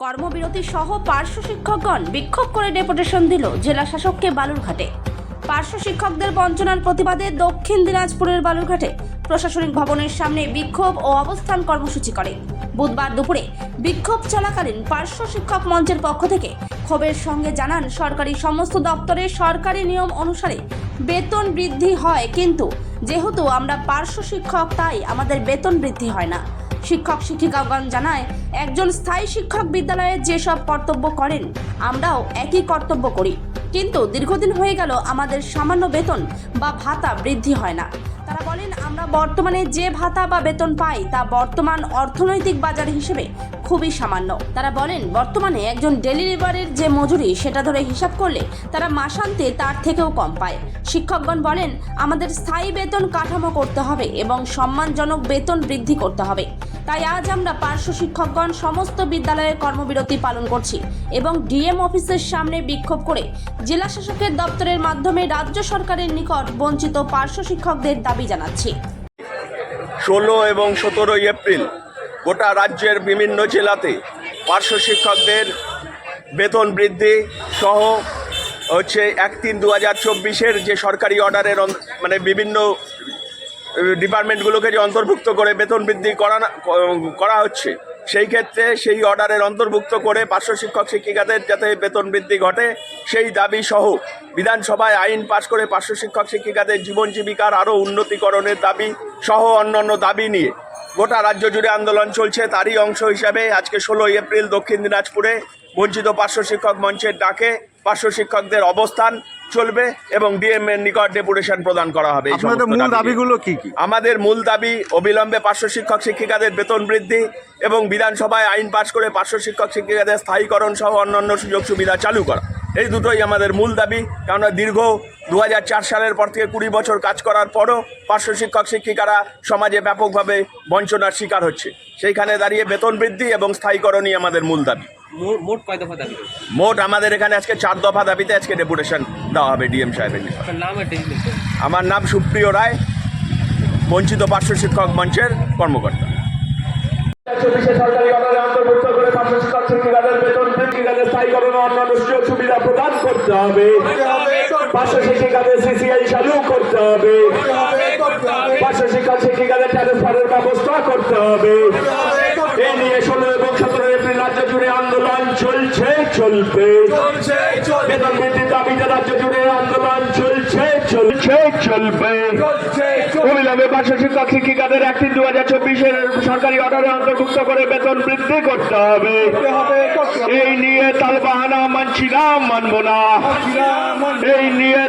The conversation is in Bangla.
কর্মবিরতি সহ পার্শ্ব শিক্ষকগণ বিক্ষোভ করে ডেপুটেশন দিল জেলা শাসককে বালুরঘাটে। পার্শ্ব শিক্ষকদের বঞ্চনার প্রতিবাদে দক্ষিণ দিনাজপুরের বালুরঘাটে প্রশাসনিক ভবনের সামনে বিক্ষোভ ও অবস্থান কর্মসূচি করে। বুধবার দুপুরে বিক্ষোভ চলাকালীন পার্শ্ব শিক্ষক মঞ্চের পক্ষ থেকে ক্ষোভের সঙ্গে জানান, সরকারি সমস্ত দপ্তরে সরকারি নিয়ম অনুসারে বেতন বৃদ্ধি হয়, কিন্তু যেহেতু আমরা পার্শ্ব শিক্ষক তাই আমাদের বেতন বৃদ্ধি হয় না। শিক্ষক শিক্ষিকাগণ জানায়, একজন স্থায়ী শিক্ষক বিদ্যালয়ে যেসব কর্তব্য করেন আমরাও একই কর্তব্য করি, কিন্তু দীর্ঘদিন হয়ে গেল আমাদের সামান্য বেতন বা ভাতা বৃদ্ধি হয় না। তারা বলেন, আমরা বর্তমানে যে ভাতা বা বেতন পাই তা বর্তমান অর্থনৈতিক বাজার হিসেবে খুবই সামান্য। তারা বলেন, বর্তমানে একজন ডেলি লেবারের যে মজুরি সেটা ধরে হিসাব করলে তারা মাসান্তে তার থেকেও কম পায়। শিক্ষকগণ বলেন, আমাদের স্থায়ী বেতন কাঠামো করতে হবে এবং সম্মানজনক বেতন বৃদ্ধি করতে হবে। তাই আজ আমরা পার্শ্ব শিক্ষকগণ সমস্ত বিদ্যালয়ে কর্মবিরতি পালন করছি এবং ডিএম অফিসের সামনে বিক্ষোভ করে জেলা শাসকের দপ্তরের মাধ্যমে রাজ্য সরকারের নিকট বঞ্চিত পার্শ্ব শিক্ষকদের দাবি জানাচ্ছি। 16 এবং 17 এপ্রিল গোটা রাজ্যের বিভিন্ন জেলাতে পার্শ্ব শিক্ষকদের বেতন বৃদ্ধি সহ 1-3-2024 যে সরকারি অর্ডারের বিভিন্ন ডিপার্টমেন্টগুলোকে যে অন্তর্ভুক্ত করে বেতন বৃদ্ধি করা হচ্ছে, সেই ক্ষেত্রে সেই অর্ডারের অন্তর্ভুক্ত করে পার্শ্ব শিক্ষক শিক্ষিকাদের যাতে বেতন বৃদ্ধি ঘটে সেই দাবি সহ বিধানসভায় আইন পাশ করে পার্শ্ব শিক্ষক শিক্ষিকাদের জীবন জীবিকার আরও উন্নতিকরণের দাবি সহ অন্যান্য দাবি নিয়ে গোটা রাজ্য জুড়ে আন্দোলন চলছে। তারই অংশ হিসাবে আজকে 16 এপ্রিল দক্ষিণ দিনাজপুরে বঞ্চিত পার্শ্ব শিক্ষক মঞ্চের ডাকে পার্শ্ব শিক্ষকদের অবস্থান চলবে এবং ডিএম এর নিকট ডেপুটেশন প্রদান করা হবে। আপনাদের মূল দাবিগুলো কি কি? আমাদের মূল দাবি অবিলম্বে পার্শ্ব শিক্ষক শিক্ষিকাদের বেতন বৃদ্ধি এবং বিধানসভায় আইন পাশ করে পার্শ্ব শিক্ষক শিক্ষিকাদের স্থায়ীকরণ সহ অন্যান্য সুযোগ সুবিধা চালু করা। এই দুটোই আমাদের মূল দাবি, কারণ দীর্ঘ 2004 সালের পর থেকে 20 বছর কাজ করার পরও পার্শ্ব শিক্ষক শিক্ষিকারা সমাজে ব্যাপকভাবে বঞ্চনার শিকার হচ্ছে। সেইখানে দাঁড়িয়ে বেতন বৃদ্ধি এবং স্থায়ীকরণই আমাদের মূল দাবি। মোট কয় দফা দাবি? মোট আমাদের এখানে আজকে 4 দফা দাবিতে আজকে ডেপুটেশন দেওয়া হবে ডিএম সাহেবের নিকট। আমার নাম সুপ্রিয় রায়, বঞ্চিত পার্শ্ব শিক্ষক মঞ্চের কর্মকর্তা। 24 সরকারি অর্ডারে অন্তর্ভুক্ত করে পার্শ্ব শিক্ষক শিক্ষিকাদের বেতন বৃদ্ধিকাদের স্থায়ীকরণ ও অন্যান্য সুযোগ সুবিধা প্রদান করতে হবে। পার্শ্ব শিক্ষিকাদের সিসিআই চালু করতে হবে। পার্শ্ব শিক্ষক শিক্ষিকাদের ট্রান্সফারের ব্যবস্থা করতে হবে। এই নিয়ে 16 এবং 17 এপ্রিল রাজ্য জুড়ে আন্দোলন চলবে। বেতন বৃদ্ধির দাবিতে রাজ্য জুড়ে আন্দোলন চলবে। অবিলম্বে পার্শ্ব শিক্ষক শিক্ষিকাদের 1-3-2024 সরকারি অর্ডারে অন্তর্ভুক্ত করে বেতন বৃদ্ধি করতে হবে। এই নিয়ে তালবাহানা মানছি না, মানব না। এই নিয়ে